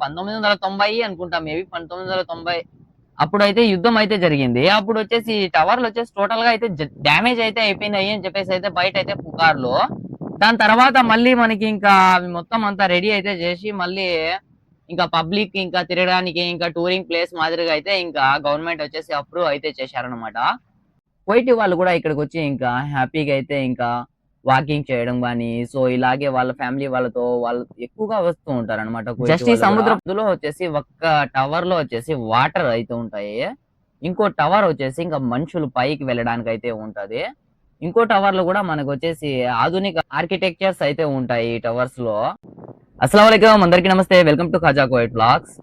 1990 అనుకుంటా, మేబీ 1990 అప్పుడైతే యుద్ధం అయితే జరిగింది. అప్పుడు వచ్చేసి టవర్లు వచ్చేసి టోటల్ గా అయితే డ్యామేజ్ అయితే అయిపోయినాయి అని చెప్పేసి అయితే బయట అయితే పుకార్లు. దాని తర్వాత మళ్ళీ మనకి ఇంకా అవి మొత్తం అంతా రెడీ అయితే చేసి మళ్ళీ ఇంకా పబ్లిక్ ఇంకా తిరగడానికి ఇంకా టూరింగ్ ప్లేస్ మాదిరిగా అయితే ఇంకా గవర్నమెంట్ వచ్చేసి అప్రూవ్ అయితే చేశారనమాట. కువైట్ వాళ్ళు కూడా ఇక్కడికి వచ్చి ఇంకా హ్యాపీగా అయితే ఇంకా వాకింగ్ చేయడం గానీ, సో ఇలాగే వాళ్ళ ఫ్యామిలీ వాళ్ళతో వాళ్ళు ఎక్కువగా వస్తూ ఉంటారన్నమాట. జస్ట్ ఈ సముద్రంలో వచ్చేసి ఒక్క టవర్ లో వచ్చేసి వాటర్ అయితే ఉంటాయి. ఇంకో టవర్ వచ్చేసి ఇంకా మనుషులు పైకి వెళ్ళడానికి అయితే ఉంటది. ఇంకో టవర్ లో కూడా మనకు వచ్చేసి ఆధునిక ఆర్కిటెక్చర్స్ అయితే ఉంటాయి ఈ టవర్స్ లో. అస్సలాముఅలైకుం, అందరికీ నమస్తే, welcome to Khaja Kuwait vlogs.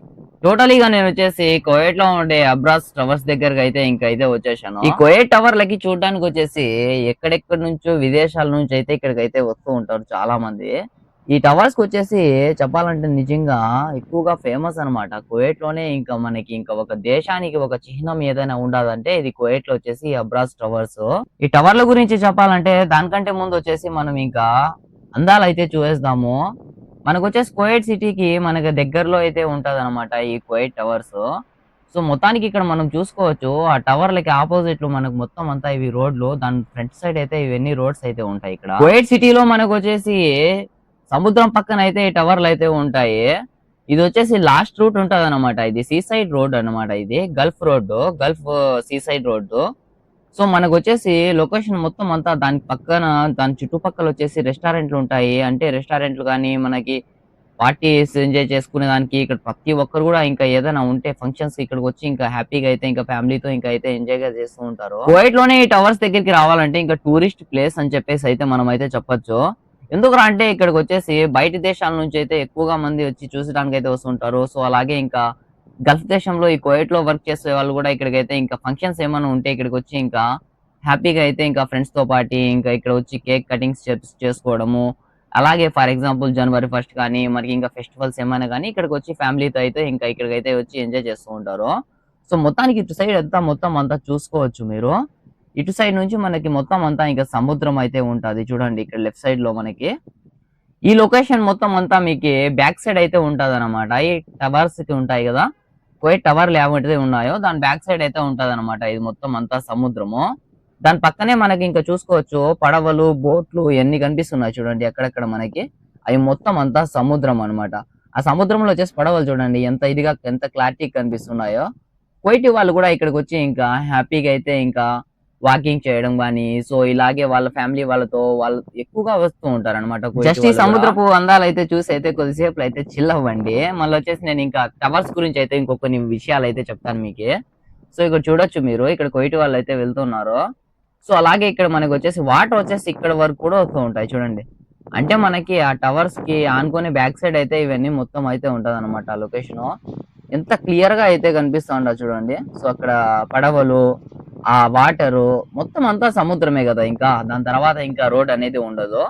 టోటలీగా నేను వచ్చేసి కువైట్ లో ఉండే అబ్రాస్ టవర్స్ దగ్గరకి అయితే ఇంకైతే వచ్చేసాను. ఈ కువైట్ టవర్లకి చూడడానికి వచ్చేసి ఎక్కడెక్కడి నుంచో విదేశాల నుంచి అయితే ఇక్కడికైతే వస్తూ ఉంటారు చాలా మంది. ఈ టవర్స్ కి వచ్చేసి చెప్పాలంటే నిజంగా ఎక్కువగా ఫేమస్ అనమాట. కువైట్ లోనే ఇంకా మనకి ఇంకా ఒక దేశానికి ఒక చిహ్నం ఏదైనా ఉండదంటే ఇది కువైట్ లో వచ్చేసి అబ్రాస్ టవర్స్. ఈ టవర్ల గురించి చెప్పాలంటే దానికంటే ముందు వచ్చేసి మనం ఇంకా అందాలు అయితే చూసేద్దాము. మనకు వచ్చేసి కువైట్ సిటీకి మనకి దగ్గరలో అయితే ఉంటది అనమాట ఈ కువైట్ టవర్స్. సో మొత్తానికి ఇక్కడ మనం చూసుకోవచ్చు ఆ టవర్లకి ఆపోజిట్ లో మనకు మొత్తం అంతా ఇవి రోడ్లు, దాని ఫ్రంట్ సైడ్ అయితే ఇవన్నీ రోడ్స్ అయితే ఉంటాయి. ఇక్కడ కువైట్ సిటీలో మనకు వచ్చేసి సముద్రం పక్కన అయితే ఈ టవర్లు అయితే ఉంటాయి. ఇది వచ్చేసి లాస్ట్ రూట్ ఉంటది అనమాట. ఇది సీ సైడ్ రోడ్ అనమాట. ఇది gulf road, gulf sea side road. So మనకు వచ్చేసి లొకేషన్ మొత్తం అంతా దాని పక్కన దాని చుట్టుపక్కల వచ్చేసి రెస్టారెంట్లు ఉంటాయి. అంటే రెస్టారెంట్లు కానీ మనకి పార్టీస్ ఎంజాయ్ చేసుకునే దానికి ఇక్కడ ప్రతి ఒక్కరు కూడా ఇంకా ఏదైనా ఉంటే ఫంక్షన్స్ ఇక్కడికి వచ్చి ఇంకా హ్యాపీగా అయితే ఇంకా ఫ్యామిలీతో ఇంకా అయితే ఎంజాయ్ గా చేస్తూ ఉంటారు. కువైట్ లోనే ఈ టవర్స్ దగ్గరికి రావాలంటే ఇంకా టూరిస్ట్ ప్లేస్ అని చెప్పేసి అయితే మనం అయితే చెప్పొచ్చు. ఎందుకురా అంటే ఇక్కడికి వచ్చేసి బయట దేశాల నుంచి అయితే ఎక్కువగా మంది వచ్చి చూసడానికి అయితే వస్తుంటారు. సో అలాగే ఇంకా గల్ఫ్ దేశంలో ఈ కువైట్ లో వర్క్ చేసే వాళ్ళు కూడా ఇక్కడికైతే ఇంకా ఫంక్షన్స్ ఏమైనా ఉంటే ఇక్కడికి వచ్చి ఇంకా హ్యాపీగా అయితే ఇంకా ఫ్రెండ్స్ తో పాటు ఇంకా ఇక్కడ వచ్చి కేక్ కటింగ్స్ చేసుకోవడము, అలాగే ఫర్ ఎగ్జాంపుల్ జనవరి 1 కానీ మనకి ఇంకా ఫెస్టివల్స్ ఏమైనా కానీ ఇక్కడికి వచ్చి ఫ్యామిలీతో అయితే ఇంకా ఇక్కడికైతే వచ్చి ఎంజాయ్ చేస్తూ ఉంటారు. సో మొత్తానికి ఇటు సైడ్ అంతా మొత్తం అంతా చూసుకోవచ్చు మీరు. ఇటు సైడ్ నుంచి మనకి మొత్తం అంతా ఇంకా సముద్రం అయితే ఉంటది. చూడండి ఇక్కడ లెఫ్ట్ సైడ్ లో మనకి ఈ లొకేషన్ మొత్తం అంతా మీకు బ్యాక్ సైడ్ అయితే ఉంటది అనమాట. ఈ టవర్స్ కి ఉంటాయి కదా, కువైట్ టవర్లు ఏమైతే ఉన్నాయో దాని బ్యాక్ సైడ్ అయితే ఉంటది అనమాట. ఇది మొత్తం అంతా సముద్రము. దాని పక్కనే మనకి ఇంకా చూసుకోవచ్చు పడవలు, బోట్లు ఎన్ని కనిపిస్తున్నాయి చూడండి ఎక్కడెక్కడ మనకి. అవి మొత్తం అంతా సముద్రం అనమాట. ఆ సముద్రంలో వచ్చేసి పడవలు చూడండి ఎంత ఇదిగా ఎంత క్లారిటీ కనిపిస్తున్నాయో. కువైట్ వాళ్ళు కూడా ఇక్కడికి వచ్చి ఇంకా హ్యాపీగా అయితే ఇంకా వాకింగ్ చేయడం గానీ, సో ఇలాగే వాళ్ళ ఫ్యామిలీ వాళ్ళతో వాళ్ళు ఎక్కువగా వస్తూ ఉంటారు అనమాట. జస్ట్ ఈ సముద్రపు అందాలు అయితే చూసి అయితే కొద్దిసేపు అయితే చిల్ అవ్వండి. మళ్ళీ వచ్చేసి నేను ఇంకా టవర్స్ గురించి అయితే ఇంకొన్ని విషయాలు అయితే చెప్తాను మీకు. సో ఇక్కడ చూడొచ్చు మీరు, ఇక్కడ కువైట్ వాళ్ళు అయితే వెళ్తున్నారు. సో అలాగే ఇక్కడ మనకి వచ్చేసి వాటర్ వచ్చేసి ఇక్కడ వరకు కూడా వస్తూ ఉంటాయి చూడండి. అంటే మనకి ఆ టవర్స్ కి ఆనుకొని బ్యాక్ సైడ్ అయితే ఇవన్నీ మొత్తం అయితే ఉంటది అనమాట. లొకేషన్ ఎంత క్లియర్ గా అయితే కనిపిస్తా ఉండదు చూడండి. సో అక్కడ పడవలు, ఆ వాటరు మొత్తం అంతా సముద్రమే కదా. ఇంకా దాని తర్వాత ఇంకా రోడ్ అనేది ఉండదు.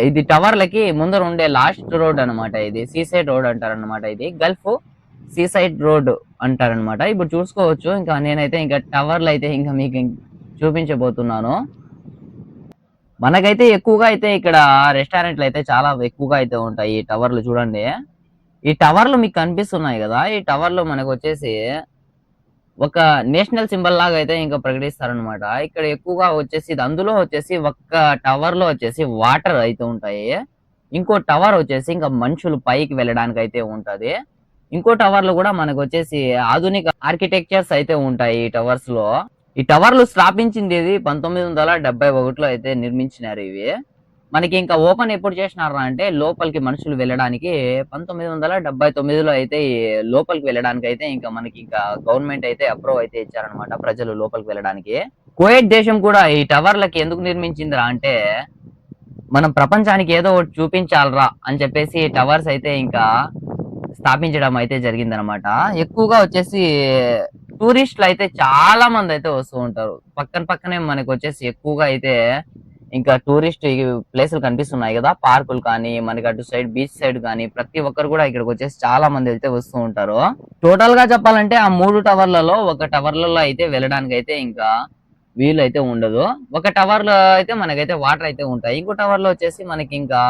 ఇది టవర్లకి ముందర ఉండే లాస్ట్ రోడ్ అనమాట. ఇది సీసైడ్ రోడ్ అంటారనమాట. ఇది గల్ఫ్ సీసైడ్ రోడ్ అంటారనమాట. ఇప్పుడు చూసుకోవచ్చు ఇంకా నేనైతే ఇంకా టవర్లు అయితే ఇంకా మీకు చూపించబోతున్నాను. మనకైతే ఎక్కువగా అయితే ఇక్కడ రెస్టారెంట్లు అయితే చాలా ఎక్కువగా అయితే ఉంటాయి. ఈ టవర్లు చూడండి, ఈ టవర్లు మీకు కనిపిస్తున్నాయి కదా. ఈ టవర్లు మనకు వచ్చేసి ఒక నేషనల్ సింబల్ లాగా అయితే ఇంకా ప్రకటిస్తారనమాట. ఇక్కడ ఎక్కువగా వచ్చేసి అందులో వచ్చేసి ఒక్క టవర్ లో వచ్చేసి వాటర్ అయితే ఉంటాయి. ఇంకో టవర్ వచ్చేసి ఇంకా మనుషులు పైకి వెళ్ళడానికి అయితే ఉంటది. ఇంకో టవర్ లో కూడా మనకు వచ్చేసి ఆధునిక ఆర్కిటెక్చర్స్ అయితే ఉంటాయి ఈ టవర్స్ లో. ఈ టవర్లు స్థాపించింది 1971లో అయితే నిర్మించినారు ఇవి. మనకి ఇంకా ఓపెన్ ఎప్పుడు చేసినారా అంటే లోపలికి మనుషులు వెళ్ళడానికి 1979లో అయితే లోపలికి వెళ్ళడానికి అయితే ఇంకా మనకి ఇంకా గవర్నమెంట్ అయితే అప్రూవ్ అయితే ఇచ్చారనమాట ప్రజలు లోపలికి వెళ్ళడానికి. కువైట్ దేశం కూడా ఈ టవర్లకి ఎందుకు నిర్మించిందిరా అంటే మనం ప్రపంచానికి ఏదో ఒకటి చూపించాలరా అని చెప్పేసి టవర్స్ అయితే ఇంకా స్థాపించడం అయితే జరిగిందనమాట. ఎక్కువగా వచ్చేసి టూరిస్టులు అయితే చాలా మంది అయితే వస్తూ ఉంటారు. పక్కనే మనకి వచ్చేసి ఎక్కువగా అయితే ఇంకా టూరిస్ట్ ప్లేసులు కనిపిస్తున్నాయి కదా, పార్కులు కానీ మనకి అటు సైడ్ బీచ్ సైడ్ కానీ ప్రతి ఒక్కరు కూడా ఇక్కడికి వచ్చేసి చాలా మంది అయితే వస్తూ ఉంటారు. టోటల్ గా చెప్పాలంటే ఆ 3 టవర్లలో ఒక టవర్లలో అయితే వెళ్ళడానికి అయితే ఇంకా వీలు అయితే ఉండదు. ఒక టవర్ లో అయితే మనకైతే వాటర్ అయితే ఉంటాయి. ఇంకో టవర్ లో వచ్చేసి మనకి ఇంకా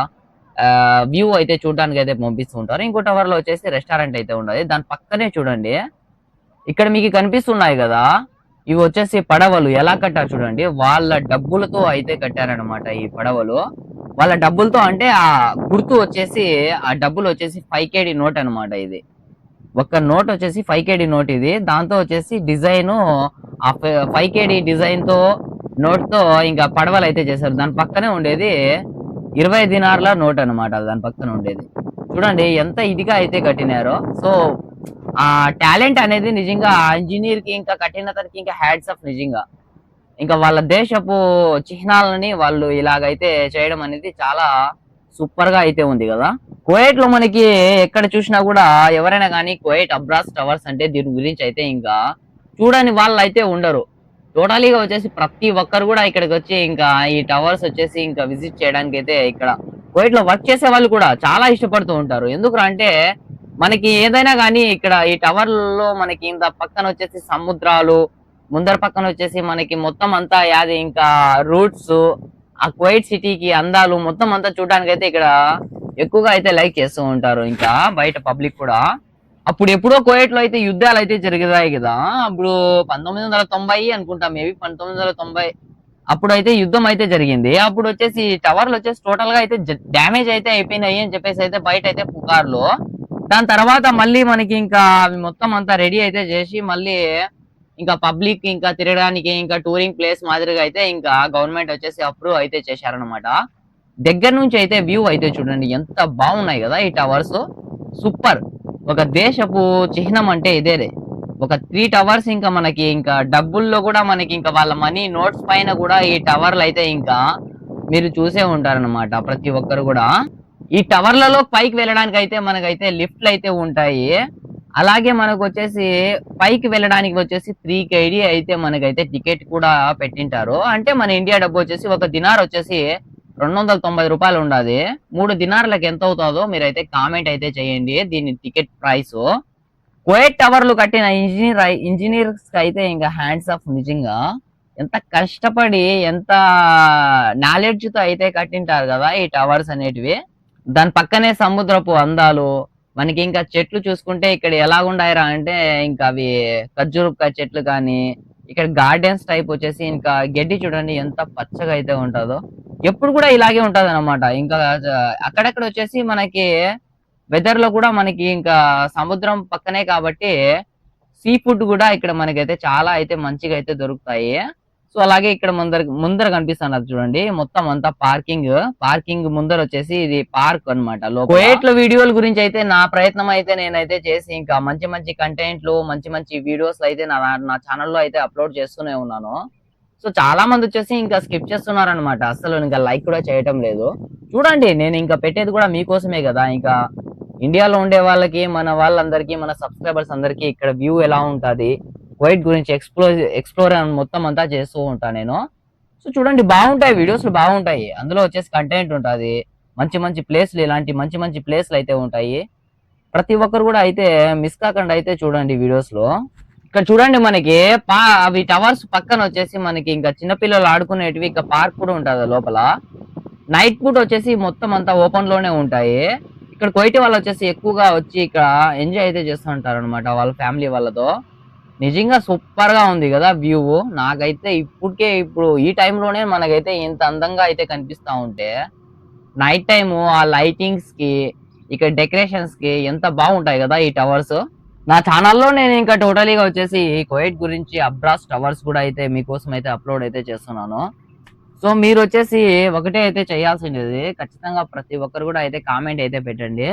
వ్యూ అయితే చూడడానికి అయితే పంపిస్తూ ఉంటారు. ఇంకో టవర్ లో వచ్చేసి రెస్టారెంట్ అయితే ఉండదు. దాని పక్కనే చూడండి, ఇక్కడ మీకు కనిపిస్తున్నాయి కదా, ఇవి వచ్చేసి పడవలు ఎలా కట్టారు చూడండి. వాళ్ళ డబ్బులతో అయితే కట్టారనమాట ఈ పడవలు. వాళ్ళ డబ్బులతో అంటే ఆ గుర్తు వచ్చేసి, ఆ డబ్బులు వచ్చేసి 5 KD నోట్ అనమాట. ఇది ఒక నోట్ వచ్చేసి 5 KD నోట్. ఇది దాంతో వచ్చేసి డిజైన్, ఆ 5 KD డిజైన్ తో నోట్ తో ఇంకా పడవలు అయితే చేశారు. దాని పక్కనే ఉండేది 20 దినార్ల నోట్ అనమాట. దాని పక్కన ఉండేది చూడండి ఎంత ఇదిగా అయితే కట్టినారో. సో ఆ టాలెంట్ అనేది నిజంగా ఆ ఇంజనీర్ కి ఇంకా కఠినతకి ఇంకా హ్యాట్స్ ఆఫ్ నిజంగా. ఇంకా వాళ్ళ దేశపు చిహ్నాలని వాళ్ళు ఇలాగైతే చేయడం అనేది చాలా సూపర్ గా అయితే ఉంది కదా. కువైట్ లో మనకి ఎక్కడ చూసినా కూడా ఎవరైనా కానీ కువైట్ అబ్రాస్ టవర్స్ అంటే దీని గురించి అయితే ఇంకా చూడని వాళ్ళు అయితే ఉండరు. టోటలీగా వచ్చేసి ప్రతి ఒక్కరు కూడా ఇక్కడికి వచ్చి ఇంకా ఈ టవర్స్ వచ్చేసి ఇంకా విజిట్ చేయడానికి అయితే ఇక్కడ కువైట్ లో వర్క్ చేసే వాళ్ళు కూడా చాలా ఇష్టపడుతూ ఉంటారు. ఎందుకు అంటే మనకి ఏదైనా కానీ ఇక్కడ ఈ టవర్ లో మనకి ఇంత పక్కన వచ్చేసి సముద్రాలు, ముందర పక్కన వచ్చేసి మనకి మొత్తం అంతా యాది ఇంకా రూట్స్, ఆ కువైట్ సిటీకి అందాలు మొత్తం అంతా చూడడానికి అయితే ఇక్కడ ఎక్కువగా అయితే లైక్ చేస్తూ ఉంటారు. ఇంకా బయట పబ్లిక్ కూడా. అప్పుడు ఎప్పుడో కువైట్ లో అయితే యుద్ధాలు అయితే జరిగాయి కదా, అప్పుడు 1990 అనుకుంటా, మేబీ 1990 అప్పుడు అయితే యుద్ధం అయితే జరిగింది. అప్పుడు వచ్చేసి టవర్లు వచ్చేసి టోటల్ గా అయితే డ్యామేజ్ అయితే అయిపోయినాయి అని చెప్పేసి అయితే బయట అయితే పుకార్లు. దాని తర్వాత మళ్ళీ మనకి ఇంకా అవి మొత్తం అంతా రెడీ అయితే చేసి మళ్ళీ ఇంకా పబ్లిక్ ఇంకా తిరగడానికి ఇంకా టూరింగ్ ప్లేస్ మాదిరిగా అయితే ఇంకా గవర్నమెంట్ వచ్చేసి అప్రూవ్ అయితే చేశారనమాట. దగ్గర నుంచి అయితే వ్యూ అయితే చూడండి ఎంత బాగున్నాయి కదా ఈ టవర్స్. సూపర్. ఒక దేశపు చిహ్నం అంటే ఇదేరే. ఒక 3 టవర్స్ ఇంకా మనకి ఇంకా డబ్బుల్లో కూడా మనకి ఇంకా వాళ్ళ మనీ నోట్స్ పైన కూడా ఈ టవర్లు అయితే ఇంకా మీరు చూసే ఉంటారనమాట ప్రతి ఒక్కరు కూడా. ఈ టవర్లలో పైకి వెళ్ళడానికి అయితే మనకైతే లిఫ్ట్లు అయితే ఉంటాయి. అలాగే మనకు వచ్చేసి పైకి వెళ్ళడానికి వచ్చేసి 3 KD అయితే మనకైతే టికెట్ కూడా పెట్టింటారు. అంటే మన ఇండియా డబ్బు వచ్చేసి ఒక దినార్ వచ్చేసి 290 రూపాయలు ఉండాది. 3 దినార్లకు ఎంత అవుతుందో మీరైతే కామెంట్ అయితే చేయండి దీని టికెట్ ప్రైస్. కువైట్ టవర్లు కట్టిన ఇంజనీర్స్ కి అయితే ఇంకా హ్యాండ్స్ ఆఫ్ నిజంగా. ఎంత కష్టపడి ఎంత నాలెడ్జ్ తో అయితే కట్టింటారు కదా ఈ టవర్స్ అనేటివి. దాని పక్కనే సముద్రపు అందాలు. మనకి ఇంకా చెట్లు చూసుకుంటే ఇక్కడ ఎలాగుండాయిరా అంటే ఇంకా అవి ఖర్జూరకాయ చెట్లు కానీ, ఇక్కడ గార్డెన్స్ టైప్ వచ్చేసి ఇంకా గడ్డి చూడండి ఎంత పచ్చగా అయితే ఉంటుందో. ఎప్పుడు కూడా ఇలాగే ఉంటది అనమాట. ఇంకా అక్కడక్కడ వచ్చేసి మనకి వెదర్ లో కూడా మనకి ఇంకా సముద్రం పక్కనే కాబట్టి సీ ఫుడ్ కూడా ఇక్కడ మనకైతే చాలా అయితే మంచిగా అయితే దొరుకుతాయి. సో అలాగే ఇక్కడ ముందర కనిపిస్తున్నది చూడండి మొత్తం అంతా పార్కింగ్ ముందర వచ్చేసి ఇది పార్క్ అనమాట. కువైట్ లో వీడియోల గురించి అయితే నా ప్రయత్నం అయితే నేనైతే చేసి ఇంకా మంచి మంచి కంటెంట్లు మంచి మంచి వీడియోస్ అయితే నా ఛానల్లో అయితే అప్లోడ్ చేస్తూనే ఉన్నాను. సో చాలా మంది వచ్చేసి ఇంకా స్కిప్ చేస్తున్నారు అనమాట, అసలు ఇంకా లైక్ కూడా చేయటం లేదు. చూడండి నేను ఇంకా పెట్టేది కూడా మీకోసమే కదా. ఇంకా ఇండియాలో ఉండే వాళ్ళకి మన వాళ్ళందరికీ మన సబ్స్క్రైబర్స్ అందరికీ ఇక్కడ వ్యూ ఎలా ఉంటది, కువైట్ గురించి ఎక్స్ప్లోర్ మొత్తం అంతా చేస్తూ ఉంటాను నేను. సో చూడండి బాగుంటాయి వీడియోస్ బాగుంటాయి. అందులో వచ్చేసి కంటెంట్ ఉంటుంది, మంచి మంచి ప్లేస్లు, ఇలాంటి మంచి మంచి ప్లేస్లు అయితే ఉంటాయి. ప్రతి ఒక్కరు కూడా అయితే మిస్ కాకుండా అయితే చూడండి వీడియోస్ లో. ఇక్కడ చూడండి మనకి అవి టవర్స్ పక్కన వచ్చేసి మనకి ఇంకా చిన్నపిల్లలు ఆడుకునేటివి ఇంకా పార్క్ కూడా ఉంటుంది లోపల. నైట్ పూట వచ్చేసి మొత్తం అంతా ఓపెన్ లోనే ఉంటాయి. ఇక్కడ కువైట్ వాళ్ళు వచ్చేసి ఎక్కువగా వచ్చి ఇక్కడ ఎంజాయ్ అయితే చేస్తూ ఉంటారు అనమాట వాళ్ళ ఫ్యామిలీ వాళ్ళతో. నిజంగా సూపర్ గా ఉంది కదా వ్యూ. నాకైతే ఇప్పుడు ఈ టైంలోనే మనకైతే ఇంత అందంగా అయితే కనిపిస్తా ఉంటే, నైట్ టైము ఆ లైటింగ్స్ కి ఇక్కడ డెకరేషన్స్ కి ఎంత బాగుంటాయి కదా ఈ టవర్స్. నా ఛానల్లో నేను ఇంకా టోటలీగా వచ్చేసి కువైట్ గురించి అబ్రాస్ టవర్స్ కూడా అయితే మీకోసం అయితే అప్లోడ్ అయితే చేస్తున్నాను. సో మీరు వచ్చేసి ఒకటే అయితే చేయాల్సింది, ఖచ్చితంగా ప్రతి ఒక్కరు కూడా అయితే కామెంట్ అయితే పెట్టండి.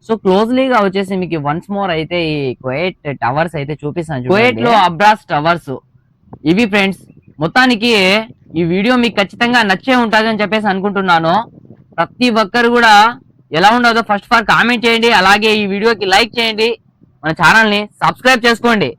సో క్లోజ్లీగా వచ్చేసి మీకు వన్స్ మోర్ అయితే ఈ కువైట్ టవర్స్ అయితే చూపిస్తాను. కువైట్ లో అబ్రాస్ టవర్స్ ఇవి ఫ్రెండ్స్. మొత్తానికి ఈ వీడియో మీకు ఖచ్చితంగా నచ్చే ఉంటుంది అని చెప్పేసి అనుకుంటున్నాను. ప్రతి ఒక్కరు కూడా ఎలా ఉండదో ఫస్ట్ ఆఫ్ ఆల్ కామెంట్ చేయండి. అలాగే ఈ వీడియోకి లైక్ చేయండి, మన ఛానల్ ని సబ్స్క్రైబ్ చేసుకోండి.